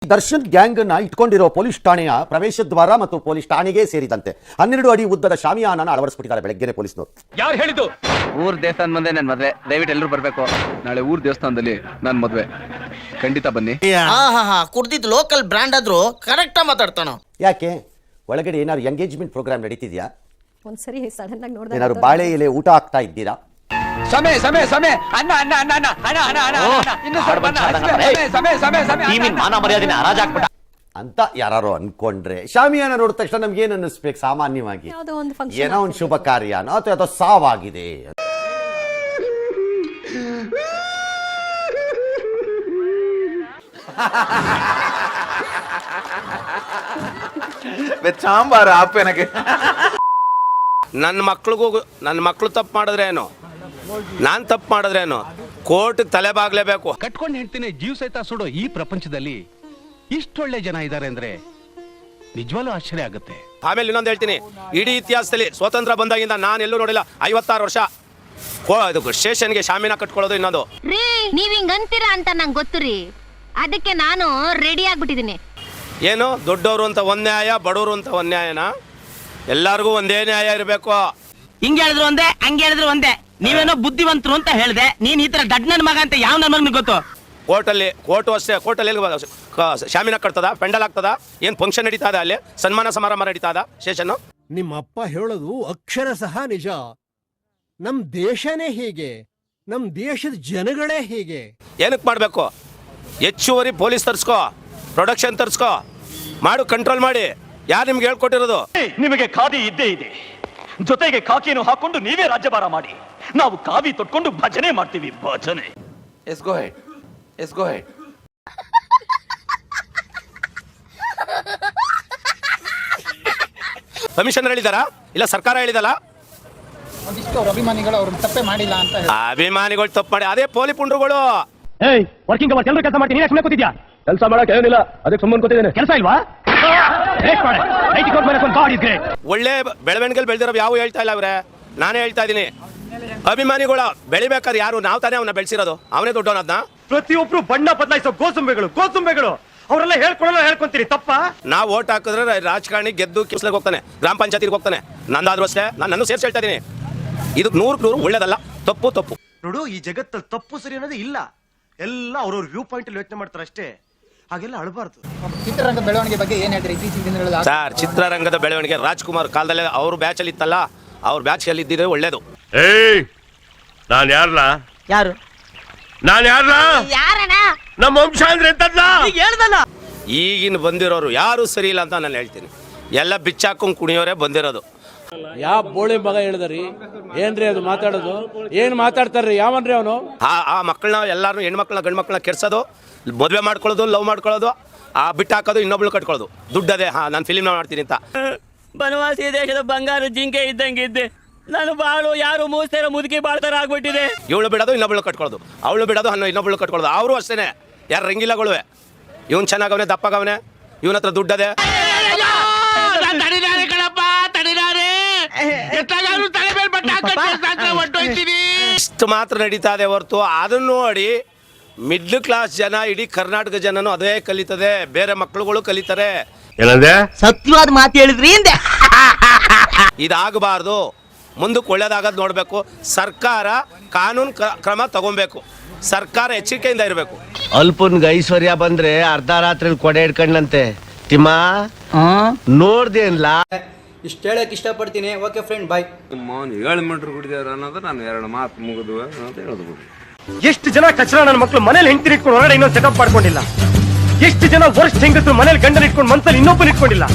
Darshan gang ನ ಇಟ್ಕೊಂಡಿರೋ police ಠಾಣೆಯ ಪ್ರವೇಶ ದ್ವಾರ ಮತ್ತು ಪೊಲೀಸ್ ಠಾಣೆಗೆ ಸೇರಿದಂತೆ 12 ಅಡಿ ಉದ್ದದ ಶಾಮಿಯಾನನ ಅಳವಡಿಸಿಬಿಟ್ಟಿದ್ದಾರೆ ಬೆಳಗ್ಗೆನೆ ಪೊಲೀಸ್ನವರು. ಯಾರು ಹೇಳಿದ್ದು? ಊರ್ ದೇವಸ್ಥಾನ ಮುಂದೆ ನನ್ನ ಮದ್ವೆ, ದಯವಿಟ್ಟು ಎಲ್ಲರೂ ಬರ್ಬೇಕು. ನಾಳೆ ಊರ್ ದೇವಸ್ಥಾನದಲ್ಲಿ ನನ್ನ ಮದ್ವೆ, ಖಂಡಿತ ಬನ್ನಿ. ಕುಡ್ದಿದ್ ಲೋಕಲ್ ಬ್ರ್ಯಾಂಡ್ ಆದ್ರೂ ಕರೆಕ್ಟ್ ಮಾತಾಡ್ತಾನ. ಯಾಕೆ ಒಳಗಡೆ ಏನಾದ್ರು ಎಂಗೇಜ್ಮೆಂಟ್ ಪ್ರೋಗ್ರಾಮ್ ನಡೀತಿದ್ಯಾ? ಒಂದ್ಸರಿ ಸಡನ್ ಆಗಿ ನೋಡಿದಾಗ ಏನಾದ್ರು ಬಾಳೆ ಎಲೆ ಊಟ ಆಗ್ತಾ ಇದ್ದೀರಾ? ಸಮಯ ಸಮಯ ಸಮಯ ಅಣ್ಣ ಅಣ್ಣ ಅಣ್ಣ ಅಣ್ಣ ಅಣ್ಣ ಅಣ್ಣ ಅಣ್ಣ ಇನ್ನು ಸ್ವಲ್ಪ ಸಮಯ ಸಮಯ ಸಮಯ ಟೀಮಿನ ಮಾನ ಮರ್ಯಾದೆನ ಹರಾಜಾಕ್ಬಿಟ್ಟ ಅಂತ ಯಾರು ಅನ್ಕೊಂಡ್ರೆ, ಶಾಮಿಯಾನ ನೋಡಿದ ತಕ್ಷಣ ನಮ್ಗೆ ಏನ್ ಅನ್ನಿಸ್ಬೇಕು? ಸಾಮಾನ್ಯವಾಗಿ ಏನೋ ಒಂದು ಶುಭ ಕಾರ್ಯನೋ ಅಥವಾ ಯಾವುದೋ ಸಾವಾಗಿದೆ. ಸಾಂಬಾರು ಆಪೇನಗೆ ನನ್ನ ಮಕ್ಕಳು ತಪ್ಪು ಮಾಡಿದ್ರೇನು, ನಾನು ತಪ್ಪು ಮಾಡಿದ್ರೇನು, ಕೋರ್ಟ್ ತಲೆಬಾಗ್ಲೇಬೇಕು. ಕಟ್ಕೊಂಡು ಹೆಂಡ್ತಿನೇ ಜೀವ ಸಹಿತ ಸುಡೋ ಈ ಪ್ರಪಂಚದಲ್ಲಿ ಇಷ್ಟೊಳ್ಳೆ ಜನ ಇದ್ದಾರೆ ಅಂದ್ರೆ ನಿಜವಾಗ್ಲೂ ಆಶ್ಚರ್ಯ ಆಗುತ್ತೆ. ಆಮೇಲೆ ಇನ್ನೊಂದು ಹೇಳ್ತೀನಿ, ಇಡೀ ಇತಿಹಾಸದಲ್ಲಿ ಸ್ವಾತಂತ್ರ್ಯ ಬಂದಾಗಿಂದ ನಾನು ಎಲ್ಲೂ ನೋಡಿಲ್ಲ 56 ವರ್ಷ ಸ್ಟೇಷನ್ಗೆ ಶಾಮಿನ ಕಟ್ಕೊಳ್ಳೋದು. ಇನ್ನೊಂದು ನೀವ್ ಹಿಂಗ್ ಅಂತೀರಾ ಅಂತ ನಂಗೆ ಗೊತ್ತು ರೀ, ಅದಕ್ಕೆ ನಾನು ರೆಡಿ ಆಗ್ಬಿಟ್ಟಿದ್ದೀನಿ. ಏನು ದೊಡ್ಡವರು ಅಂತ ಒಂದ್ ನ್ಯಾಯ, ಬಡವರು ಅಂತ ಒಂದ್ ನ್ಯಾಯನ? ಎಲ್ಲಾರ್ಗೂ ಒಂದೇ ನ್ಯಾಯ ಇರಬೇಕು. ಹಿಂಗ್ ಹೇಳಿದ್ರು ಒಂದೇ, ಹಂಗೆ ಹೇಳಿದ್ರು ಒಂದೇ. ನೀವೇನೋ ಬುದ್ಧಿವಂತರು ಅಂತ ಹೇಳ್ದೆ, ನೀನ್ ಈ ತರ ದಡ್ ನನ್ ಮಗ ಅಂತ ಯಾವ ನನ್ನ ಮಗನಿಗೆ ಗೊತ್ತು? ಕೋರ್ಟು ಅಷ್ಟೇ. ಕೋರ್ಟಲ್ಲಿ ಶಾಮಿನ ಕಟ್ತದ, ಪೆಂಡಲ್ ಆಗ್ತದ, ಏನ್ ಫಂಕ್ಷನ್ ನಡೀತದ, ಅಲ್ಲಿ ಸನ್ಮಾನ ಸಮಾರಂಭ ನಡೀತದ ಸ್ಟೇಷನ್. ನಿಮ್ಮಪ್ಪ ಹೇಳೋದು ಅಕ್ಷರ ಸಹ ನಿಜ. ನಮ್ ದೇಶನೇ ಹೀಗೆ, ನಮ್ ದೇಶದ ಜನಗಳೇ ಹೀಗೆ. ಏನಕ್ಕೆ ಮಾಡ್ಬೇಕು? ಹೆಚ್ಚುವರಿ ಪೊಲೀಸ್ ತರ್ಸ್ಕೋ, ಪ್ರೊಡಕ್ಷನ್ ತರ್ಸ್ಕೋ, ಮಾಡು, ಕಂಟ್ರೋಲ್ ಮಾಡಿ. ಯಾರು ನಿಮ್ಗೆ ಹೇಳ್ಕೊಟ್ಟಿರೋದು? ನಿಮಗೆ ಖಾದಿ ಇದ್ದೇ ಇದೆ, ಜೊತೆಗೆ ಕಾಕಿಯನ್ನು ಹಾಕೊಂಡು ನೀವೇ ರಾಜ್ಯಭಾರ ಮಾಡಿ, ನಾವು ಕಾವಿ ತೊಟ್ಕೊಂಡು ಭಜನೆ ಮಾಡ್ತೀವಿ. ಭಜನೆ. Yes go head, yes go head. Commissioner ಹೇಳಿದಾರಾ ಇಲ್ಲ ಸರ್ಕಾರ ಹೇಳಿದಲ್ಲ? ಅಭಿಮಾನಿಗಳು ಅವ್ರ ತಪ್ಪೇ ಮಾಡಿಲ್ಲ ಅಂತ. ಅಭಿಮಾನಿಗಳು ತಪ್ಪು ಮಾಡಿ, ಅದೇ ಪೋಲಿ ಪುಂಡ್ರುಗಳು. ವರ್ಕಿಂಗ್ ಅವರ್ ಕೆಲಸ ಮಾಡ್ತೀನಿ, ನೀನೇ ಸುಮ್ಮನೆ ಕೂತಿದ್ಯಾ? ಕೆಲಸ ಮಾಡಕ್ ಏನಿಲ್ಲ, ಅದಕ್ಕೆ ಸುಮ್ಮನೆ ಕೂತಿದ್ದೇನೆ. ಕೆಲಸ ಇಲ್ವಾ? ಒಳ್ಳೆ ಬೆಳವಣಿಗೆ ಬೆಳೆದಿರೋ ಯಾವ ಹೇಳ್ತಾ ಇಲ್ಲ ಅವ್ರೆ, ನಾನೇ ಹೇಳ್ತಾ ಇದ್ದೀನಿ. ಅಭಿಮಾನಿಗಳ ಬೆಳಿಬೇಕಾದ್ರೆ ಯಾರು? ನಾವು ತಾನೇ ಅವನ್ನ ಬೆಳೆಸಿರೋದು, ಅವನೇ ದೊಡ್ಡವನದ್ನ. ಪ್ರತಿಯೊಬ್ರು ಬಣ್ಣ ಬದಲಾಯಿಸೋ ಗೋಸುಂಬೆಗಳು ಅವರೆಲ್ಲ ಹೇಳ್ಕೊಂತೀರಿ ತಪ್ಪ? ನಾವು ಓಟ್ ಹಾಕಿದ್ರೆ ರಾಜಕಾರಣಿ ಗೆದ್ದು ಕಿಸ್ಲಿಗೆ ಹೋಗ್ತಾನೆ, ಗ್ರಾಮ ಪಂಚಾಯತಿಗೆ ಹೋಗ್ತಾನೆ. ನಂದಾದ್ರೂ ಅಷ್ಟೇ, ನಾನು ಸೇರ್ಸಿ ಹೇಳ್ತಾ ಇದೀನಿ. ಇದು 100% ಒಳ್ಳೇದಲ್ಲ, ತಪ್ಪು. ನೋಡು, ಈ ಜಗತ್ತಲ್ಲಿ ತಪ್ಪು ಸರಿ ಅನ್ನೋದೇ ಇಲ್ಲ. ಎಲ್ಲ ಅವ್ರವ್ರ ವ್ಯೂ ಪಾಯಿಂಟ್ ಅಲ್ಲಿ ಯೋಚನೆ ಮಾಡ್ತಾರೆ ಅಷ್ಟೇ. ಹಾಗೆಲ್ಲ ಅಳಬಾರ್ದು. ಚಿತ್ರರಂಗದ ಬೆಳವಣಿಗೆ ಬಗ್ಗೆ ಏನ್ ಹೇಳ್ತೀರಿ? ಇತ್ತೀಚಿನ ದಿನಗಳಲ್ಲಿ ಸರ್, ಚಿತ್ರರಂಗದ ಬೆಳವಣಿಗೆ ರಾಜ್ಕುಮಾರ್ ಕಾಲದಲ್ಲೇ ಅವ್ರ ಬ್ಯಾಚ್ ಅಲ್ಲಿ ಇತ್ತಲ್ಲ, ಅವ್ರ ಬ್ಯಾಚ್ ಅಲ್ಲಿ ಇದ್ದಿದ್ರೆ ಒಳ್ಳೇದು. ನಾನು ಯಾರಲ್ಲ? ಯಾರು? ನಾನು ಯಾರಲ್ಲ? ಯಾರಣ್ಣ? ನಮ್ಮ ವಂಶ ಅಂದ್ರೆ ಎಂತದ್ಲ? ಹೇಳ್ದಲ್ಲ. ಈಗಿನ ಬಂದಿರೋರು ಯಾರು ಸರಿ ಇಲ್ಲ ಅಂತ ನಾನು ಹೇಳ್ತೀನಿ. ಎಲ್ಲ ಬಿಚ್ಚಾಕೊಂಡ್ ಕುಣಿಯೋರೇ ಬಂದಿರೋದು. ಯಾವ ಬೋಳಿ ಮಗ ಹೇಳಿದ್ರಿ? ಏನ್ರಿ ಅದು ಮಾತಾಡೋದು? ಏನ್ ಮಾತಾಡ್ತಾರ್ರಿ? ಯಾವನ್ರಿ ಅವನು? ಆ ಮಕ್ಕಳನ್ನ ಎಲ್ಲಾರು ಹೆಣ್ಮಕ್ಳನ್ನ ಗಂಡು ಮಕ್ಕಳನ್ನ ಕೆಡ್ಸೋದು, ಮದುವೆ ಮಾಡ್ಕೊಳ್ಳೋದು, ಲವ್ ಮಾಡ್ಕೊಳ್ಳೋದು, ಆ ಬಿಟ್ಟು ಹಾಕೋದು, ಇನ್ನೊಬ್ಳು ಕಟ್ಕೊಳ್ಳೋದು. ದುಡ್ಡದೇ. ನಾನು ಫಿಲಿಮ್ ಮಾಡ್ತೀನಿ ಅಂತ. ಬನವಾಸಿ ದೇಶದ ಬಂಗಾರ ಜಿಂಕೆ ಇದ್ದಂಗಿದ್ದೆ ನಾನು. ಬಾಳು ಯಾರು ಮೂಸ್ತಾರ ಮುದುಕಿ ಬಾಳ್ತಾರ ಆಗ್ಬಿಟ್ಟಿದೆ. ಇವಳು ಬಿಡೋದು, ಇನ್ನೊಬ್ಳು ಕಟ್ಕೊಳ್ಳೋದು, ಅವಳು ಬಿಡೋದು, ಇನ್ನೊಬ್ಳು ಕಟ್ಕೊಳ್ಳೋದು. ಅವರು ಅಷ್ಟೇನೆ, ಯಾರು ರಂಗಿಲ್ಲಗಳುವೆ. ಇವನ್ ಚೆನ್ನಾಗವನೆ, ದಪ್ಪಗವನೆ, ಇವನ ಹತ್ರ ದುಡ್ಡದೆ. ಇಷ್ಟು ಮಾತ್ರ ನಡೀತಾ ಇದೆ ಹೊರತು, ಅದನ್ನ ನೋಡಿ ಮಿಡ್ಲ್ ಕ್ಲಾಸ್ ಜನ, ಇಡೀ ಕರ್ನಾಟಕ ಜನನು ಅದೇ ಕಲಿತದೆ, ಬೇರೆ ಮಕ್ಕಳುಗಳು ಕಲಿತಾರೆ. ಸತ್ಯವಾದ ಮಾತು ಹೇಳಿದ್ರಿ. ಇದಾಗಬಾರ್ದು. ಮುಂದಕ್ಕೆ ಒಳ್ಳೇದಾಗದ್ ನೋಡ್ಬೇಕು. ಸರ್ಕಾರ ಕಾನೂನು ಕ್ರಮ ತಗೊಬೇಕು. ಸರ್ಕಾರ ಎಚ್ಚರಿಕೆಯಿಂದ ಇರಬೇಕು. ಅಲ್ಪನ್ಗೆ ಐಶ್ವರ್ಯ ಬಂದ್ರೆ ಅರ್ಧ ರಾತ್ರಿ ಕೊಡೆ ಹಿಡ್ಕೊಂಡಂತೆ. ತಿಮ್ಮ ನೋಡ್ದೇನ್ಲ? ಇಷ್ಟ ಹೇಳಕ್ ಇಷ್ಟಪಡ್ತೀನಿ. ಓಕೆ ಫ್ರೆಂಡ್, ಬಾಯ್. 7 ಮೀಟರ್ ಕುಡಿದಾರ ಅನ್ನೋದು ನಾನು 2 ಮಾತು ಮುಗಿದು ಅಂತ ಹೇಳೋದು. ಎಷ್ಟು ಜನ ಕಚರ ನನ್ನ ಮಕ್ಕಳು ಮನೇಲಿ ಹೆಂಡತಿ ಇಟ್ಕೊಂಡು ಹೊರಗಡೆ ಇನ್ನೊಂದು ಸೆಟಪ್ ಮಾಡ್ಕೊಂಡಿಲ್ಲ. ಎಷ್ಟು ಜನ ವರ್ಷ ಹೆಂಗಸರು ಮನೇಲಿ ಗಂಡನ ಇಟ್ಕೊಂಡು ಮನ್ಸಲ್ಲಿ ಇನ್ನೊಬ್ಬನ ಇಟ್ಕೊಂಡಿಲ್ಲ.